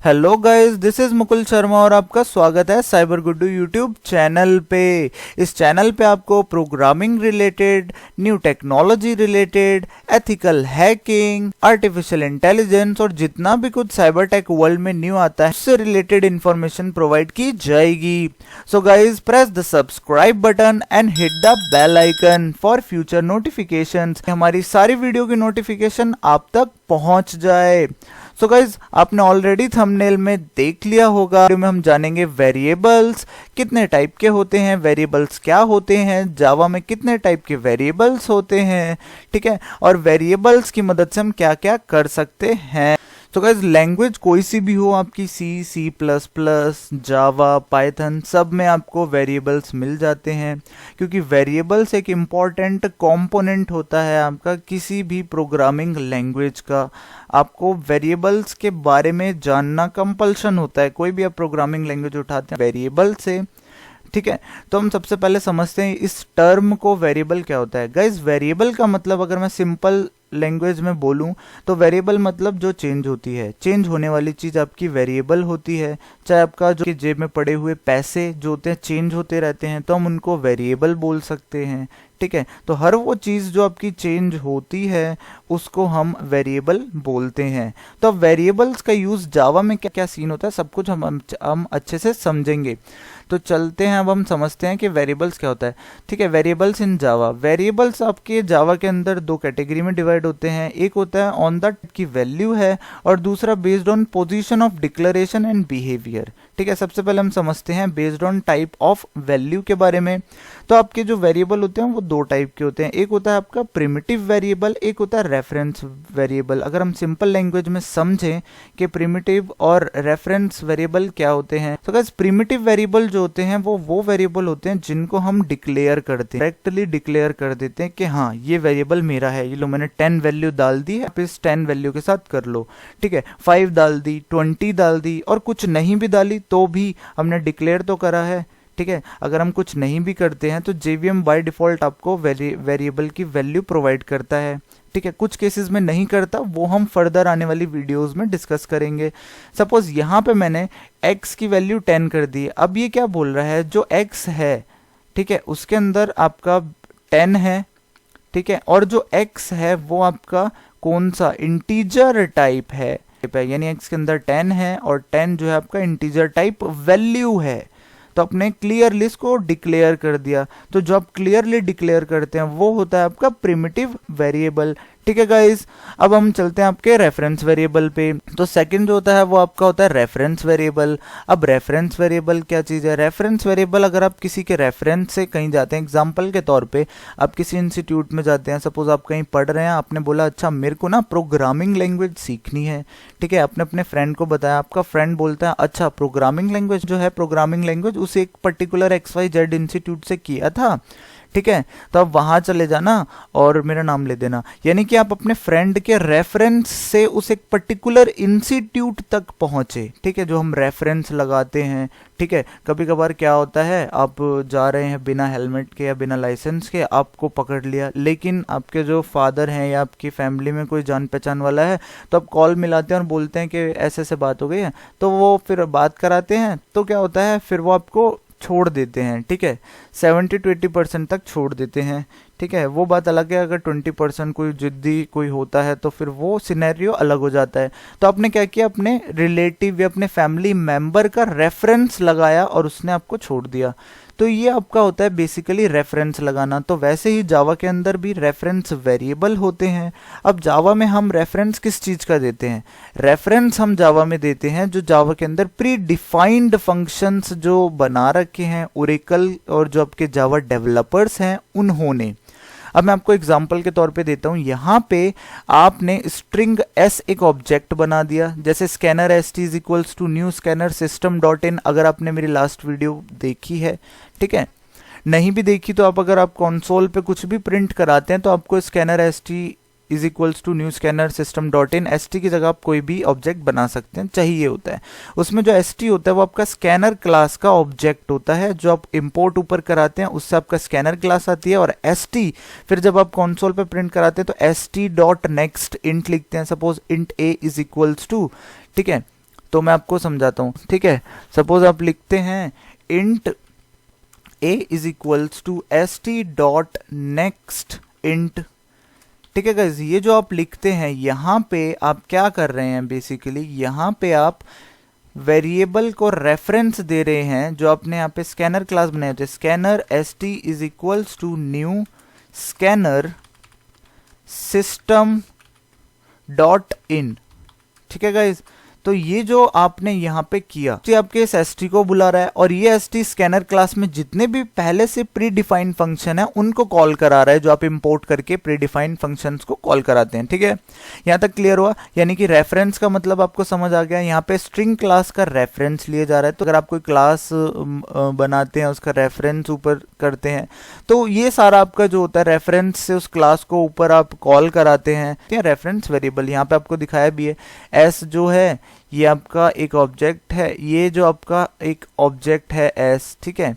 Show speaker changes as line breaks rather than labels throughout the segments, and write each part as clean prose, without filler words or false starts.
Hello guys, this is Mukul Sharma और आपका स्वागत है साइबर गुड्डू यूट्यूब चैनल पे। इस चैनल पे आपको programming related, new technology related, ethical hacking, artificial intelligence और जितना भी कुछ साइबर टेक वर्ल्ड में न्यू आता है उससे रिलेटेड इंफॉर्मेशन प्रोवाइड की जाएगी। So guys, press the subscribe button and hit the bell icon for future notifications. हमारी सारी वीडियो की नोटिफिकेशन आप तक पहुंच जाए। सो गाइज, आपने ऑलरेडी थंबनेल में देख लिया होगा। वीडियो में हम जानेंगे वेरिएबल्स कितने टाइप के होते हैं, वेरिएबल्स क्या होते हैं, जावा में कितने टाइप के वेरिएबल्स होते हैं, ठीक है, और वेरिएबल्स की मदद से हम क्या क्या कर सकते हैं। तो गाइज, लैंग्वेज कोई सी भी हो आपकी, सी प्लस प्लस, जावा, पाइथन, सब में आपको वेरिएबल्स मिल जाते हैं, क्योंकि वेरिएबल्स एक इम्पॉर्टेंट कंपोनेंट होता है आपका किसी भी प्रोग्रामिंग लैंग्वेज का। आपको वेरिएबल्स के बारे में जानना कंपल्शन होता है, कोई भी आप प्रोग्रामिंग लैंग्वेज उठाते हैं वेरिएबल से, ठीक है। तो हम सबसे पहले समझते हैं इस टर्म को, वेरिएबल क्या होता है। गाइज, वेरिएबल का मतलब अगर मैं सिंपल लैंग्वेज में बोलूं तो वेरिएबल मतलब जो चेंज होती है, चेंज होने वाली चीज आपकी वेरिएबल होती है। चाहे आपका जो जेब में पड़े हुए पैसे जो होते हैं चेंज होते रहते हैं तो हम उनको वेरिएबल बोल सकते हैं, ठीक है। तो हर वो चीज जो आपकी चेंज होती है उसको हम वेरिएबल बोलते हैं। तो अब वेरिएबल्स का यूज जावा में क्या क्या सीन होता है सब कुछ हम अच्छे से समझेंगे। तो चलते हैं, अब हम समझते हैं कि वेरिएबल्स क्या होता है, ठीक है। वेरिएबल्स इन जावा, वेरिएबल्स आपके जावा के अंदर दो कैटेगरी में डिवाइड होते हैं। एक होता है ऑन द की वैल्यू है और दूसरा based on position of declaration and behaviour, ठीक है। सबसे पहले हम समझते हैं based on type of value के बारे में। तो आपके जो वेरिएबल होते हैं वो दो टाइप के होते हैं, एक होता है आपका प्रिमिटिव वेरिएबल, एक होता है रेफरेंस वेरिएबल। अगर हम सिंपल लैंग्वेज में समझें कि प्रिमिटिव और रेफरेंस वेरिएबल क्या होते हैं, तो गाइस प्रिमिटिव वेरिएबल जो होते हैं वो वेरिएबल होते हैं जिनको हम डिक्लेयर करते हैं, डायरेक्टली डिक्लेयर कर देते हैं कि हाँ ये वेरिएबल मेरा है, ये लो मैंने 10 वैल्यू डाल दी है, आप इस 10 वैल्यू के साथ कर लो, ठीक है। 5 डाल दी, 20 डाल दी और कुछ नहीं भी डाली तो भी हमने डिक्लेयर तो करा है, ठीक है। अगर हम कुछ नहीं भी करते हैं तो JVM बाय डिफॉल्ट आपको वेरिएबल की वैल्यू प्रोवाइड करता है, ठीक है। कुछ केसेस में नहीं करता, वो हम फर्दर आने वाली वीडियोस में डिस्कस करेंगे। सपोज यहाँ पे मैंने x की वैल्यू 10 कर दी, अब ये क्या बोल रहा है, जो x है, ठीक है, उसके अंदर आपका 10 है, ठीक है, और जो x है वो आपका कौन सा इंटीजर टाइप है, यानी x के अंदर 10 है और 10 जो है आपका इंटीजर टाइप वैल्यू है। तो आपने क्लियरली इसको डिक्लेयर कर दिया। तो जो आप क्लियरली डिक्लेयर करते हैं वो होता है आपका प्रिमिटिव वेरिएबल, ठीक है गाइस। अब हम चलते हैं आपके रेफरेंस वेरिएबल पे। तो सेकंड जो होता है वो आपका होता है रेफरेंस वेरिएबल। अब रेफरेंस वेरिएबल क्या चीज़ है, रेफरेंस वेरिएबल अगर आप किसी के रेफरेंस से कहीं जाते हैं, एग्जांपल के तौर पे आप किसी इंस्टीट्यूट में जाते हैं, सपोज आप कहीं पढ़ रहे हैं, आपने बोला अच्छा मेरे को ना प्रोग्रामिंग लैंग्वेज सीखनी है, ठीक है, आपने अपने फ्रेंड को बताया, आपका फ्रेंड बोलता है अच्छा प्रोग्रामिंग लैंग्वेज जो है, प्रोग्रामिंग लैंग्वेज उसे एक पर्टिकुलर XYZ इंस्टीट्यूट से किया था, ठीक है, तो आप वहां चले जाना और मेरा नाम ले देना, यानी कि आप अपने फ्रेंड के रेफरेंस से उस एक पर्टिकुलर इंस्टीट्यूट तक पहुंचे, ठीक है, जो हम रेफरेंस लगाते हैं, ठीक है। कभी कभार क्या होता है, आप जा रहे हैं बिना हेलमेट के या बिना लाइसेंस के, आपको पकड़ लिया, लेकिन आपके जो फादर हैं या आपकी फैमिली में कोई जान पहचान वाला है तो आप कॉल मिलाते हैं और बोलते हैं कि ऐसे ऐसे बात हो गई है, तो वो फिर बात कराते हैं, तो क्या होता है फिर वो आपको छोड़ देते हैं, ठीक है, 70 to 80% तक छोड़ देते हैं, ठीक है। वो बात अलग है, अगर 20% कोई जिद्दी कोई होता है तो फिर वो सिनेरियो अलग हो जाता है। तो आपने क्या किया, अपने रिलेटिव या अपने फैमिली मेंबर का रेफरेंस लगाया और उसने आपको छोड़ दिया, तो ये आपका होता है बेसिकली रेफरेंस लगाना। तो वैसे ही जावा के अंदर भी रेफरेंस वेरिएबल होते हैं। अब जावा में हम रेफरेंस किस चीज का देते हैं, रेफरेंस हम जावा में देते हैं जो जावा के अंदर प्री डिफाइंड फंक्शंस जो बना रखे हैं ओरेकल और जो आपके जावा डेवलपर्स हैं उन्होंने। अब मैं आपको एग्जांपल के तौर पे देता हूं, यहाँ पे आपने स्ट्रिंग s एक ऑब्जेक्ट बना दिया, जैसे scanner st is equals to new scanner system dot in. अगर आपने मेरी लास्ट वीडियो देखी है, ठीक है, नहीं भी देखी तो आप अगर आप कंसोल पे कुछ भी प्रिंट कराते हैं तो आपको scanner st is equals to new scanner system dot in, st की जगह आप कोई भी ऑब्जेक्ट बना सकते हैं, चाहिए होता है। उसमें जो st होता है वो आपका स्कैनर क्लास का ऑब्जेक्ट होता है, जो आप इंपोर्ट ऊपर कराते हैं उससे आपका स्कैनर क्लास आती है, और st फिर जब आप कंसोल पे प्रिंट कराते हैं तो st डॉट नेक्स्ट इंट लिखते हैं, suppose int a is equals to, ठीक है, तो मैं आपको समझाता हूँ, ठीक है। सपोज आप लिखते हैं int a is equals to st dot next int, ठीक है गाइज। ये जो आप लिखते हैं यहाँ पे आप क्या कर रहे हैं, बेसिकली यहाँ पे आप वेरिएबल को रेफरेंस दे रहे हैं जो आपने यहाँ पे स्कैनर क्लास बनाए थे, scanner st is equals to new scanner system dot in, ठीक है गाइज। तो ये जो आपने यहाँ पे किया, ये आपके इस st को बुला रहा है और ये st स्कैनर क्लास में जितने भी पहले से प्री डिफाइंड फंक्शन है उनको कॉल करा रहा है, जो आप इंपोर्ट करके प्री डिफाइंड फंक्शंस को कॉल कराते हैं, ठीक है। यहाँ तक क्लियर हुआ? यानी कि रेफरेंस का मतलब आपको समझ आ गया। यहाँ पे स्ट्रिंग क्लास का रेफरेंस लिया जा रहा है, तो अगर आप कोई क्लास बनाते हैं उसका रेफरेंस ऊपर करते हैं तो ये सारा आपका जो होता है रेफरेंस से उस क्लास को ऊपर आप कॉल कराते हैं। रेफरेंस वेरिएबल यहाँ पे आपको दिखाया भी है, एस जो है ये आपका एक ऑब्जेक्ट है, ये जो आपका एक ऑब्जेक्ट है एस, ठीक है,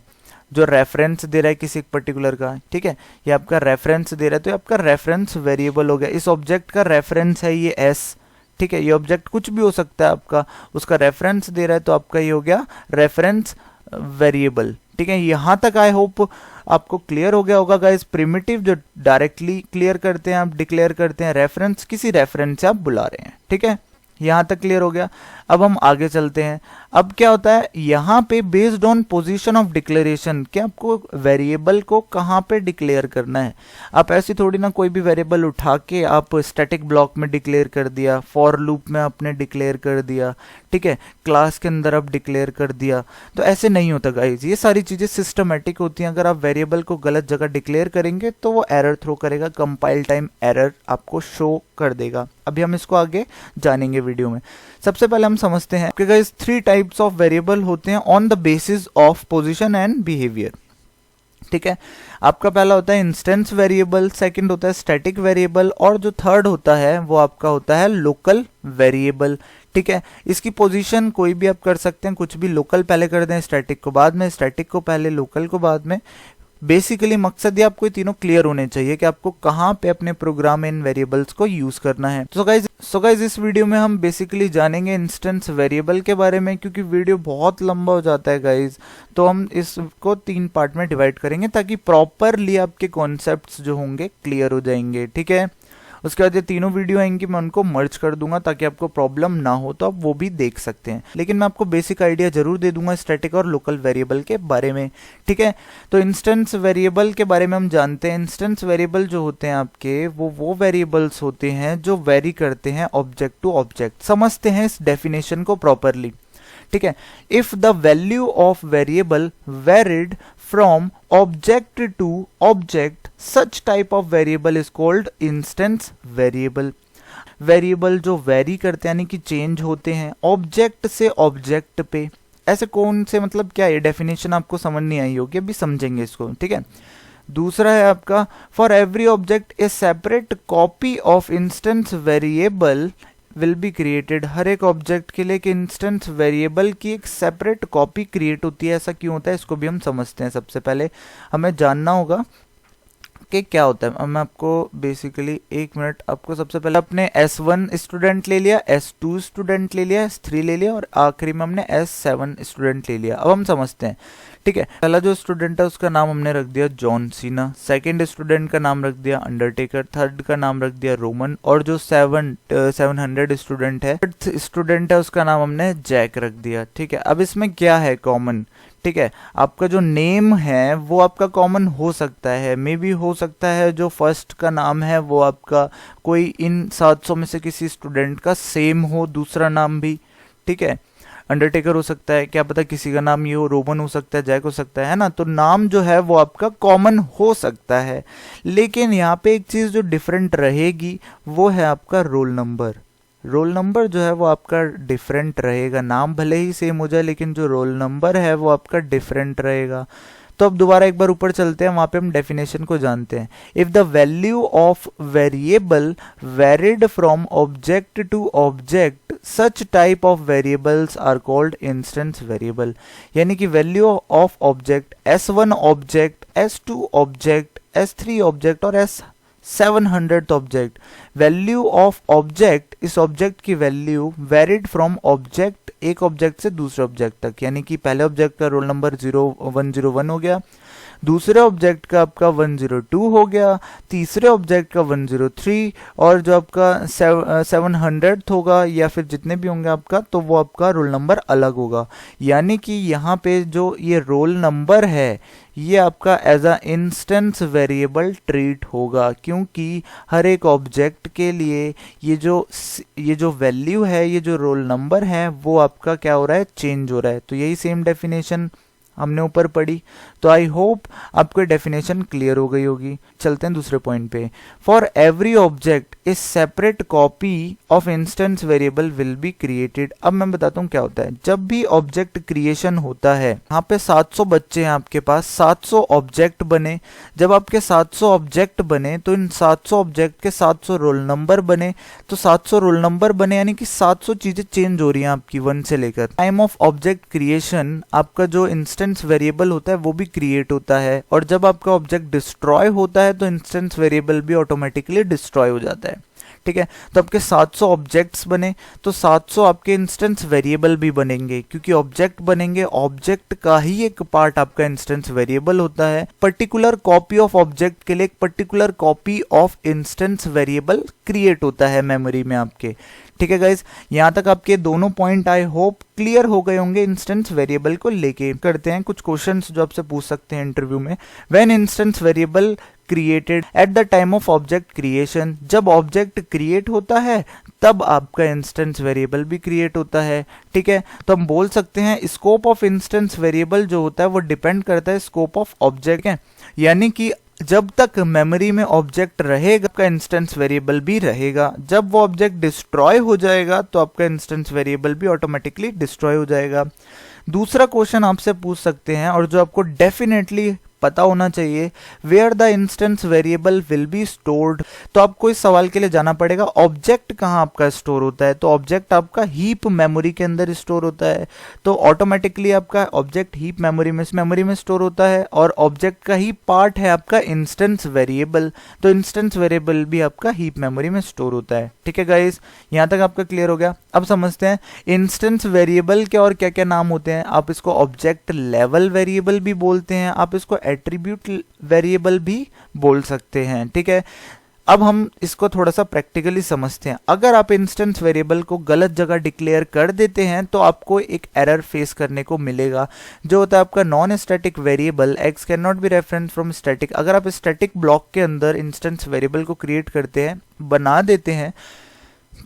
जो रेफरेंस दे रहा है किसी पर्टिकुलर का, ठीक है, ये आपका रेफरेंस दे रहा है, तो ये आपका रेफरेंस वेरिएबल हो गया। इस ऑब्जेक्ट का रेफरेंस है ये एस, ठीक है। ये ऑब्जेक्ट कुछ भी हो सकता है आपका, उसका रेफरेंस दे रहा है तो आपका ये हो गया रेफरेंस वेरिएबल, ठीक है। यहाँ तक आई होप आपको क्लियर हो गया होगा गाइस। प्रिमिटिव जो डायरेक्टली क्लियर करते हैं, आप डिक्लेयर करते हैं, रेफरेंस किसी रेफरेंस से आप बुला रहे हैं, ठीक है। यहाँ तक क्लियर हो गया। अब हम आगे चलते हैं। अब क्या होता है यहाँ पे based on position of declaration, कि आपको वेरिएबल को कहाँ पे डिक्लेयर करना है। आप ऐसी थोड़ी ना कोई भी वेरिएबल उठा के आप स्टैटिक ब्लॉक में डिक्लेयर कर दिया, फॉर लूप में आपने डिक्लेयर कर दिया, ठीक है, क्लास के अंदर आप डिक्लेयर कर दिया, तो ऐसे नहीं होता गाइज। ये सारी चीज़ें सिस्टमेटिक होती हैं। अगर आप वेरिएबल को गलत जगह डिक्लेयर करेंगे तो वो एरर थ्रो करेगा, कंपाइल टाइम एरर आपको शो कर देगा। अभी हम इसको आगे जानेंगे वीडियो में। सबसे पहले हम समझते हैं कि गाइस 3 टाइप्स ऑफ वेरिएबल होते हैं on the basis of position and behaviour, ठीक है। आपका पहला होता है इंस्टेंस वेरिएबल, सेकंड होता है स्टैटिक वेरिएबल और जो थर्ड होता है वो आपका होता है लोकल वेरिएबल, ठीक है। इसकी पोजीशन कोई भी आप कर सकते हैं, कुछ भी, लोकल पहले कर दें, स्टैटिक को बाद में, स्टैटिक को पहले, लोकल को बाद में। बेसिकली मकसद ये आपको तीनों क्लियर होने चाहिए कि आपको कहाँ पे अपने प्रोग्राम इन वेरिएबल्स को यूज करना है। सो गाइज इस वीडियो में हम बेसिकली जानेंगे इंस्टेंस वेरिएबल के बारे में, क्योंकि वीडियो बहुत लंबा हो जाता है गाइज, तो हम इसको 3 पार्ट में डिवाइड करेंगे ताकि प्रॉपरली आपके कॉन्सेप्ट्स जो होंगे क्लियर हो जाएंगे, ठीक है। उसके बाद ये तीनों वीडियो आएंगी, मैं उनको मर्ज कर दूंगा ताकि आपको प्रॉब्लम ना हो, तो आप वो भी देख सकते हैं। लेकिन मैं आपको बेसिक आइडिया जरूर दे दूंगा स्टैटिक और लोकल वेरिएबल के बारे में, ठीक है। तो इंस्टेंस वेरिएबल के बारे में हम जानते हैं। इंस्टेंस वेरिएबल जो होते हैं आपके, वो वेरिएबल्स होते हैं जो वेरी करते हैं ऑब्जेक्ट टू ऑब्जेक्ट। समझते हैं इस डेफिनेशन को प्रॉपरली, ठीक है। If the value of variable varied from object to object, such type of variable is called instance variable. Variable जो वेरी करते हैं यानी कि चेंज होते हैं ऑब्जेक्ट से ऑब्जेक्ट पे, ऐसे कौन से, मतलब क्या ये डेफिनेशन आपको समझ नहीं आई होगी, अभी समझेंगे इसको, ठीक है। दूसरा है आपका for every object a separate copy of instance variable will be created. हर एक ऑब्जेक्ट के लिए एक इंस्टेंस वेरिएबल की एक सेपरेट कॉपी क्रिएट होती है। ऐसा क्यों होता है इसको भी हम समझते हैं। सबसे पहले हमें जानना होगा कि क्या होता है। मैं आपको बेसिकली 1 मिनट, आपको सबसे पहले अपने S1 स्टूडेंट ले लिया, S2 स्टूडेंट ले लिया, S3 ले लिया और आखिरी में हमने S7 स्टूडेंट ले लिया। अब हम समझते हैं, ठीक है। पहला जो स्टूडेंट है उसका नाम हमने रख दिया जॉन सीना, सेकंड स्टूडेंट का नाम रख दिया अंडरटेकर, थर्ड का नाम रख दिया रोमन और जो 700 स्टूडेंट है, स्टूडेंट है उसका नाम हमने जैक रख दिया, ठीक है। अब इसमें क्या है कॉमन, ठीक है, आपका जो नेम है वो आपका कॉमन हो सकता है, मे बी हो सकता है जो फर्स्ट का नाम है वो आपका कोई इन 700 में से किसी स्टूडेंट का सेम हो, दूसरा नाम भी, ठीक है। अंडरटेकर हो सकता है, क्या पता किसी का नाम ये हो, रोमन हो सकता है, जैक हो सकता है ना। तो नाम जो है वो आपका कॉमन हो सकता है, लेकिन यहाँ पे एक चीज़ जो डिफरेंट रहेगी वो है आपका रोल नंबर। रोल नंबर जो है वो आपका डिफरेंट रहेगा। नाम भले ही सेम हो जाए लेकिन जो रोल नंबर है वो आपका डिफरेंट रहेगा। तो अब दोबारा एक बार ऊपर चलते हैं, वहां पे हम डेफिनेशन को जानते हैं। If the value of variable varied from object to object, such type of variables are called instance variable. यानी कि value of object S1 object, S2 object, S3 object और 700th object. Value of object, इस object की value varied from object, एक object से दूसरे object तक, यानी कि पहले ऑब्जेक्ट का रोल नंबर 101 हो गया, दूसरे ऑब्जेक्ट का आपका 102 हो गया, तीसरे ऑब्जेक्ट का 103, और जो आपका 700th होगा या फिर जितने भी होंगे आपका, तो वो आपका रोल नंबर अलग होगा। यानी कि यहाँ पे जो ये रोल नंबर है ये आपका as a instance variable treat होगा, क्योंकि हर एक ऑब्जेक्ट के लिए ये जो वैल्यू है, ये जो रोल नंबर है, वो आपका क्या हो रहा है, चेंज हो रहा है। तो यही सेम डेफिनेशन हमने ऊपर पढ़ी। तो आई होप आपको डेफिनेशन क्लियर हो गई होगी। चलते हैं दूसरे पॉइंट पे। For every object a separate copy of instance variable will be created. अब मैं बताता हूँ क्या होता है। जब भी ऑब्जेक्ट क्रिएशन होता है, यहाँ पे 700 बच्चे हैं आपके पास, 700 ऑब्जेक्ट बने। जब आपके 700 ऑब्जेक्ट बने तो इन 700 ऑब्जेक्ट के 700 रोल नंबर बने। तो 700 रोल नंबर बने यानी कि 700 चीजें चेंज हो रही हैं आपकी 1 से लेकर। टाइम ऑफ ऑब्जेक्ट क्रिएशन आपका जो इंस्टेंस वेरिएबल होता है वो भी क्रिएट होता है, और जब आपका ऑब्जेक्ट डिस्ट्रॉय होता है तो इंस्टेंस वेरिएबल भी ऑटोमेटिकली डिस्ट्रॉय हो जाता है। ठीक है, तो आपके 700 ऑब्जेक्ट्स बने तो 700 आपके इंस्टेंस वेरिएबल भी बनेंगे, क्योंकि ऑब्जेक्ट बनेंगे, ऑब्जेक्ट का ही एक पार्ट आपका इंस्टेंस वेरिएबल होता है। पर्टिकुलर कॉपी ऑफ ऑब्जेक्ट के लिए एक particular copy of instance variable create होता है मेमोरी में आपके। ठीक है गाइज, यहां तक आपके दोनों पॉइंट आई होप क्लियर हो गए होंगे इंस्टेंस वेरिएबल को लेके। करते हैं कुछ क्वेश्चंस जो आपसे पूछ सकते हैं इंटरव्यू में। When instance variable created at the time of object creation, जब ऑब्जेक्ट क्रिएट होता है तब आपका इंस्टेंस वेरिएबल भी क्रिएट होता है। ठीक है, तो हम बोल सकते हैं स्कोप ऑफ इंस्टेंस वेरिएबल जो होता है वो डिपेंड करता है स्कोप ऑफ ऑब्जेक्ट है, यानी कि जब तक मेमोरी में ऑब्जेक्ट रहेगा आपका इंस्टेंस वेरिएबल भी रहेगा। जब वो ऑब्जेक्ट डिस्ट्रॉय हो जाएगा तो आपका इंस्टेंस वेरिएबल भी ऑटोमेटिकली डिस्ट्रॉय हो जाएगा। दूसरा क्वेश्चन आपसे पूछ सकते हैं और जो आपको डेफिनेटली पता होना चाहिए, where the instance variable will be stored. तो आपको इस सवाल के लिए जाना पड़ेगा ऑब्जेक्ट कहाँ आपका स्टोर होता है। तो ऑब्जेक्ट आपका हीप मेमोरी के अंदर स्टोर होता है, तो ऑटोमेटिकली आपका ऑब्जेक्ट हीप मेमोरी में स्टोर होता है, और ऑब्जेक्ट का ही पार्ट है आपका इंस्टेंस वेरिएबल। तो इंस्टेंस वेरिएबल भी आपका हीप मेमोरी में स्टोर होता है। ठीक है गाइस, यहां तक आपका क्लियर हो गया। अब समझते हैं इंस्टेंस वेरिएबल के और क्या क्या नाम होते हैं। आप इसको ऑब्जेक्ट लेवल वेरिएबल भी बोलते हैं, आप इसको एट्रीब्यूट वेरिएबल भी बोल सकते हैं। ठीक है, अब हम इसको थोड़ा सा प्रैक्टिकली समझते हैं। अगर आप इंस्टेंस वेरिएबल को गलत जगह डिक्लेयर कर देते हैं तो आपको एक एरर फेस करने को मिलेगा, जो होता है आपका non static variable x can not be reference from static. अगर आप स्टैटिक ब्लॉक के अंदर इंस्टेंस वेरिएबल को क्रिएट करते हैं, बना देते हैं,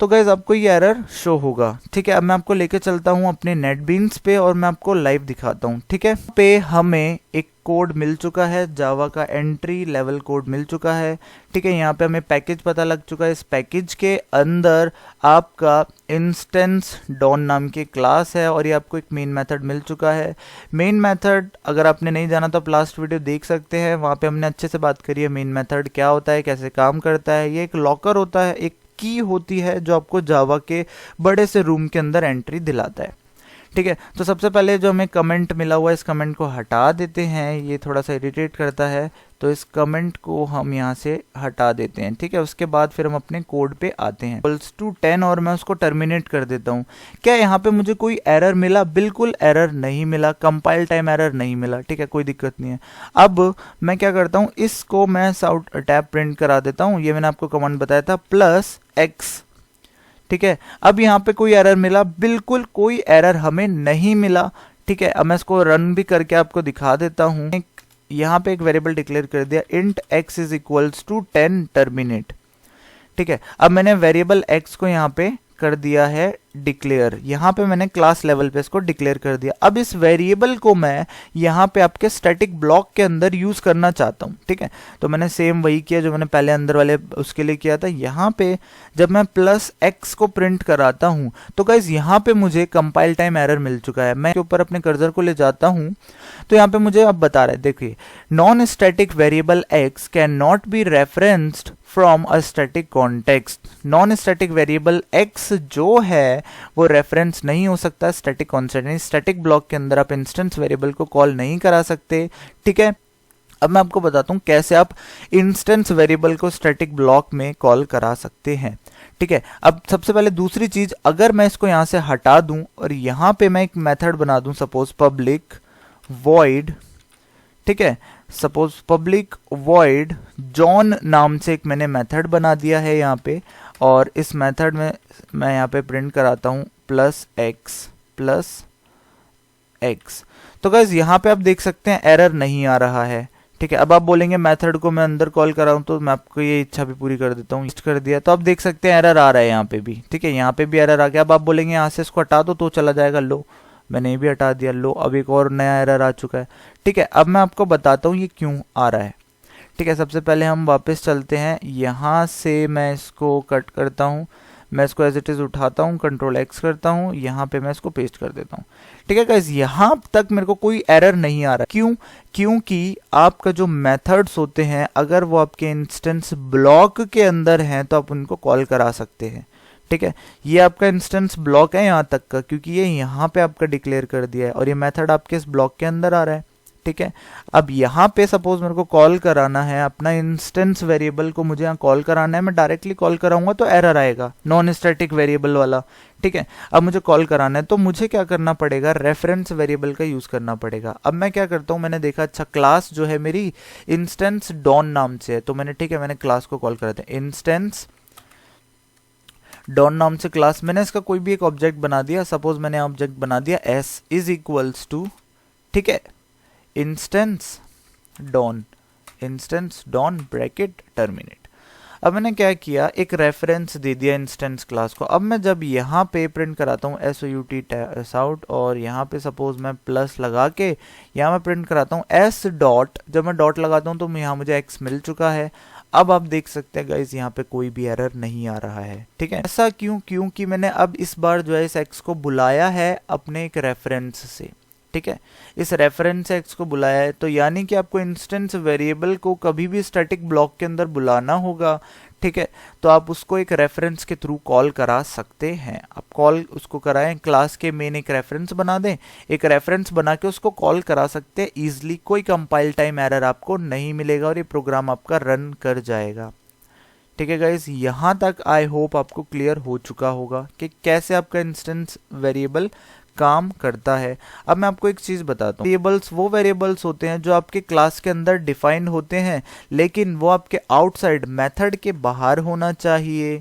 तो गाइज आपको ये एरर शो होगा। ठीक है, अब मैं आपको लेके चलता हूँ अपने नेटबीन्स पे और मैं आपको लाइव दिखाता हूँ। ठीक है, पे हमें एक कोड मिल चुका है, जावा का एंट्री लेवल कोड मिल चुका है। ठीक है, यहाँ पे हमें पैकेज पता लग चुका है। इस पैकेज के अंदर आपका इंस्टेंस डॉन नाम की क्लास है और ये आपको एक मेन मेथड मिल चुका है। मेन मेथड अगर आपने नहीं जाना तो आप लास्ट वीडियो देख सकते हैं, वहाँ पे हमने अच्छे से बात करी है मेन मेथड क्या होता है, कैसे काम करता है। ये एक लॉकर होता है, एक की होती है जो आपको जावा के बड़े से रूम के अंदर एंट्री दिलाता है। ठीक है, तो सबसे पहले जो हमें कमेंट मिला हुआ है इस कमेंट को हटा देते हैं, ये थोड़ा सा इरिटेट करता है, तो इस कमेंट को हम यहाँ से हटा देते हैं। ठीक है, उसके बाद फिर हम अपने कोड पे आते हैं =10 और मैं उसको टर्मिनेट कर देता हूँ। क्या यहाँ पे मुझे कोई एरर मिला? बिल्कुल एरर नहीं मिला, कंपाइल टाइम एरर नहीं मिला। ठीक है, कोई दिक्कत नहीं है। अब मैं क्या करता हूँ, इसको मैं साउट टैब प्रिंट करा देता हूँ, ये मैंने आपको कमांड बताया था +X। ठीक है, अब यहाँ पे कोई एरर मिला? बिल्कुल कोई एरर हमें नहीं मिला। ठीक है, अब मैं इसको रन भी करके आपको दिखा देता हूँ। यहाँ पे एक वेरिएबल डिक्लेयर कर दिया int x is equals to 10 terminate. ठीक है, अब मैंने वेरिएबल x को यहाँ पे कर दिया है डिक्लेयर, यहाँ पे मैंने क्लास लेवल पे इसको डिक्लेयर कर दिया। अब इस वेरिएबल को मैं यहाँ पे आपके स्टैटिक ब्लॉक के अंदर यूज करना चाहता हूँ। ठीक है, तो मैंने सेम वही किया जो मैंने पहले अंदर वाले उसके लिए किया था। यहाँ पे जब मैं +X को प्रिंट कराता हूँ तो गाइज यहाँ पे मुझे कंपाइल टाइम एरर मिल चुका है। मैं के ऊपर अपने कर्सर को ले जाता हूँ तो यहाँ पे मुझे अब बता रहा है, देखिए non static variable x can not be referenced from a static context. Non static variable x जो है वो रेफरेंस नहीं हो सकता स्टैटिक कॉन्टेक्स्ट, स्टैटिक ब्लॉक के अंदर आप इंस्टेंस वेरिएबल को कॉल नहीं करा सकते। ठीक है, अब मैं आपको बताता हूँ कैसे आप इंस्टेंस वेरिएबल को स्टैटिक ब्लॉक में कॉल करा सकते हैं। ठीक है, अब सबसे पहले दूसरी चीज, अगर मैं इसको यहाँ से हटा दूं और यहाँ पे मैं एक मेथड बना दूं, सपोज पब्लिक वॉइड, ठीक है, सपोज पब्लिक वॉइड जॉन नाम से एक मैंने मेथड बना दिया है यहाँ पे, और इस मेथड में मैं यहाँ पे प्रिंट कराता हूँ प्लस एक्स। तो गाइस यहाँ पे आप देख सकते हैं एरर नहीं आ रहा है। ठीक है, अब आप बोलेंगे मेथड को मैं अंदर कॉल कर रहा हूँ, तो मैं आपको ये इच्छा भी पूरी कर देता हूँ, कर दिया तो आप देख सकते हैं एरर आ रहा है यहाँ पे भी। ठीक है, यहाँ पे भी एरर आ गया। अब आप बोलेंगे यहाँ से इसको हटा दो तो चला जाएगा, लो मैंने ये भी हटा दिया, लो अब एक और नया एरर आ चुका है। ठीक है, अब मैं आपको बताता हूँ ये क्यों आ रहा है। ठीक है, सबसे पहले हम वापस चलते हैं, यहाँ से मैं इसको कट करता हूँ, मैं इसको एज इट इज उठाता हूँ, कंट्रोल एक्स करता हूँ, यहाँ पे मैं इसको पेस्ट कर देता हूँ। ठीक है गाइस, यहाँ तक मेरे को कोई एरर नहीं आ रहा। क्यों? क्योंकि आपका जो मेथड्स होते हैं अगर वो आपके इंस्टेंस ब्लॉक के अंदर हैं तो आप उनको कॉल करा सकते हैं। ठीक है, ये आपका इंस्टेंस ब्लॉक है यहाँ तक का, क्योंकि ये यहाँ पे आपका डिक्लेयर कर दिया है और ये मेथड आपके इस ब्लॉक के अंदर आ रहा है। ठीक है, अब यहाँ पे सपोज मेरे को कॉल कराना है अपना इंस्टेंस वेरिएबल को, मुझे यहाँ कॉल कराना है, मैं डायरेक्टली कॉल कराऊंगा तो एरर आएगा, नॉन स्टैटिक वेरिएबल वाला। ठीक है, अब मुझे कॉल कराना है तो मुझे क्या करना पड़ेगा, रेफरेंस वेरिएबल का यूज करना पड़ेगा। अब मैं क्या करता हूँ, मैंने देखा अच्छा क्लास जो है मेरी इंस्टेंस डॉन नाम से है, तो मैंने ठीक है मैंने क्लास को कॉल करा था इंस्टेंस डॉन नाम से क्लास, मैंने इसका कोई भी एक ऑब्जेक्ट बना दिया, सपोज मैंने ऑब्जेक्ट बना दिया एस इज इक्वल्स टू, ठीक है, इंस्टेंस डॉन ब्रैकेट टर्मिनेट। अब मैंने क्या किया, एक रेफरेंस दे दिया इंस्टेंस क्लास को। अब मैं जब यहाँ पे प्रिंट कराता हूँ SOUT और यहाँ पे सपोज मैं प्लस लगा के यहाँ मैं प्रिंट कराता हूँ S डॉट, जब मैं डॉट लगाता हूँ तो यहाँ मुझे X मिल चुका है। अब आप देख सकते हैं गाइस यहाँ पे कोई भी एरर नहीं आ रहा है। ठीक है, ऐसा क्यों? क्योंकि मैंने अब इस बार जो है इस X को बुलाया है अपने एक रेफरेंस से। ठीक है, इस रेफरेंस से X को बुलाया है, तो यानी कि आपको इंस्टेंस वेरिएबल को कभी भी स्टैटिक ब्लॉक के अंदर बुलाना होगा। ठीक है, तो आप उसको एक रेफरेंस के थ्रू कॉल करा सकते हैं। आप कॉल उसको कराएं, क्लास के मेन एक रेफरेंस बना दें, एक रेफरेंस बना के उसको कॉल करा सकते हैं इजीली, कोई कंपाइल टाइम एरर आपको नहीं मिलेगा और ये प्रोग्राम आपका रन कर जाएगा। ठीक है गाइस, यहाँ तक आई होप आपको क्लियर हो चुका होगा कि कैसे आपका इंस्टेंस वेरिएबल काम करता है। अब मैं आपको एक चीज बताता हूँ, वेरिएबल्स वो वेरिएबल्स होते हैं जो आपके क्लास के अंदर डिफाइंड होते हैं, लेकिन वो आपके आउटसाइड मेथड के बाहर होना चाहिए।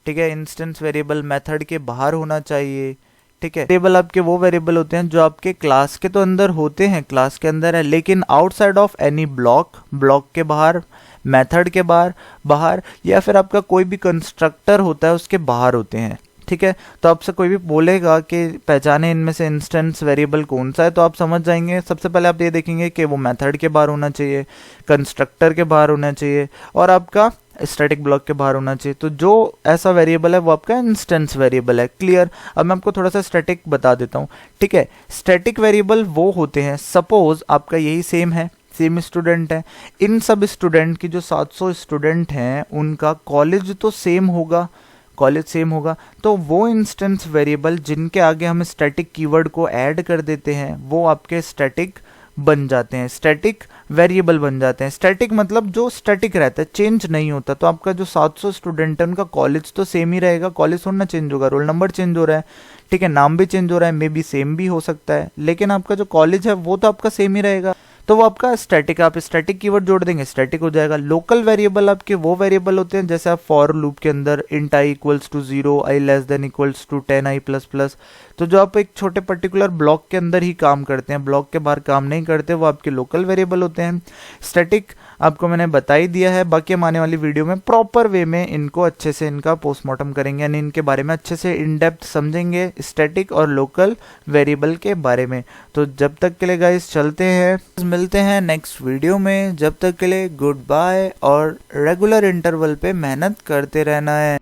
ठीक है, इंस्टेंस वेरिएबल मेथड के बाहर होना चाहिए। ठीक है, वेरिएबल आपके वो वेरिएबल होते हैं जो आपके क्लास के तो अंदर होते हैं, क्लास के अंदर है, लेकिन आउटसाइड ऑफ एनी ब्लॉक के बाहर, मेथड के बाहर या फिर आपका कोई भी कंस्ट्रक्टर होता है उसके बाहर होते हैं। ठीक है, तो आपसे कोई भी बोलेगा कि पहचाने इनमें से इंस्टेंस वेरिएबल कौन सा है, तो आप समझ जाएंगे। सबसे पहले आप ये देखेंगे कि वो मेथड के बाहर होना चाहिए, कंस्ट्रक्टर के बाहर होना चाहिए और आपका स्टैटिक ब्लॉक के बाहर होना चाहिए। तो जो ऐसा वेरिएबल है वो आपका इंस्टेंस वेरिएबल है। क्लियर? अब मैं आपको थोड़ा सा स्टैटिक बता देता हूँ। ठीक है, स्टैटिक वेरिएबल वो होते हैं, सपोज आपका यही सेम है, सेम स्टूडेंट है, इन सब स्टूडेंट की जो 700 स्टूडेंट हैं उनका कॉलेज तो सेम होगा, तो वो इंस्टेंस वेरिएबल जिनके आगे हम स्टैटिक कीवर्ड को ऐड कर देते हैं वो आपके स्टैटिक बन जाते हैं, स्टैटिक वेरिएबल बन जाते हैं। स्टैटिक मतलब जो स्टैटिक रहता है, चेंज नहीं होता। तो आपका जो 700 स्टूडेंट है उनका कॉलेज तो सेम ही रहेगा, कॉलेज थोड़ा ना चेंज होगा, रोल नंबर चेंज हो रहा है, ठीक है, नाम भी चेंज हो रहा है, मे बी सेम भी हो सकता है, लेकिन आपका जो कॉलेज है वो तो आपका सेम ही रहेगा। तो वो आपका स्टैटिक, आप स्टैटिक कीवर्ड जोड़ देंगे, स्टैटिक हो जाएगा। लोकल वेरिएबल आपके वो वेरिएबल होते हैं जैसे आप फॉर लूप के अंदर int i equals to 0, i less than equals to 10i plus plus, तो जो आप एक छोटे पर्टिकुलर ब्लॉक के अंदर ही काम करते हैं, ब्लॉक के बाहर काम नहीं करते, वो आपके लोकल वेरिएबल होते हैं। स्टैटिक आपको मैंने बता ही दिया है, बाकी हम आने वाली वीडियो में प्रॉपर वे में इनको अच्छे से इनका पोस्टमार्टम करेंगे, यानी इनके बारे में अच्छे से इन डेप्थ समझेंगे, स्टैटिक और लोकल वेरिएबल के बारे में। तो जब तक के लिए गाइस चलते हैं, मिलते हैं नेक्स्ट वीडियो में। जब तक के लिए गुड बाय और रेगुलर इंटरवल पे मेहनत करते रहना है।